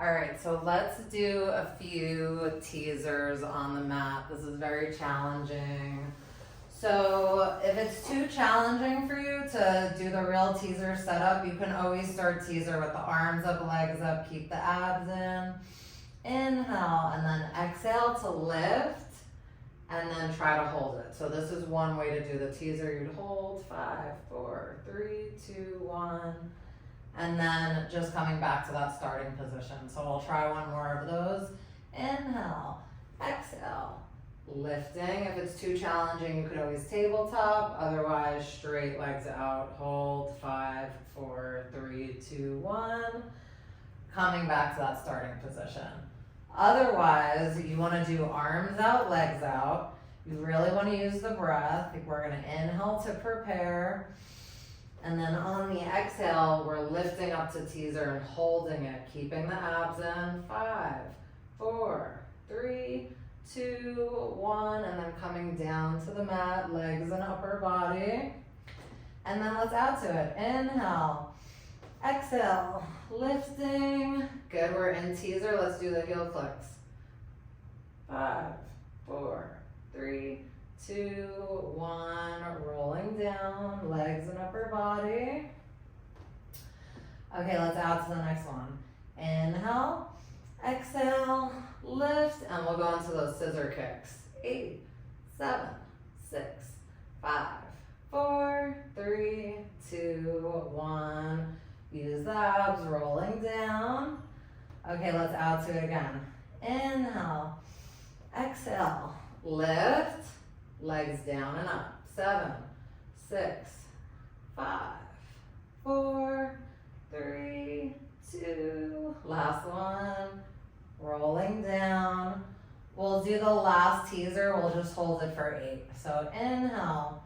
All right, so let's do a few teasers on the mat. This is very challenging. So if it's too challenging for you to do the real teaser setup, you can always start teaser with the arms up, legs up, keep the abs in. Inhale, and then exhale to lift, and then try to hold it. So this is one way to do the teaser. You'd hold 5, 4, 3, 2, 1. And then just coming back to that starting position. So we'll try one more of those. Inhale, exhale, lifting. If it's too challenging, you could always tabletop. Otherwise, straight legs out. Hold 5, 4, 3, 2, 1. Coming back to that starting position. Otherwise, you want to do arms out, legs out. You really want to use the breath. We're going to inhale to prepare. And then on the exhale, we're lifting up to teaser and holding it, keeping the abs in. 5, 4, 3, 2, 1, and then coming down to the mat, legs and upper body. And then let's out to it. Inhale, exhale, lifting. Good, we're in teaser. Let's do the heel clicks. 5, 4, 3, 2, 1, rolling down, legs and upper body. Okay, let's out to the next one. Inhale, exhale, lift, and we'll go into those scissor kicks. 8, 7, 6, 5, 4, 3, 2, 1. Use the abs, rolling down. Okay, let's out to it again. Inhale, exhale, lift. Legs down and up. 7, 6, 5, 4, 3, 2. Last one. Rolling down. We'll do the last teaser. We'll just hold it for 8. So inhale,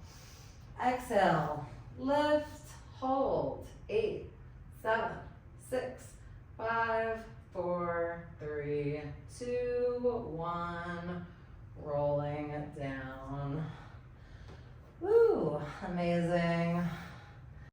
exhale, lift, hold. 8, 7, 6, 5, 4, 3, 2, 1. Rolling it down. Woo, amazing.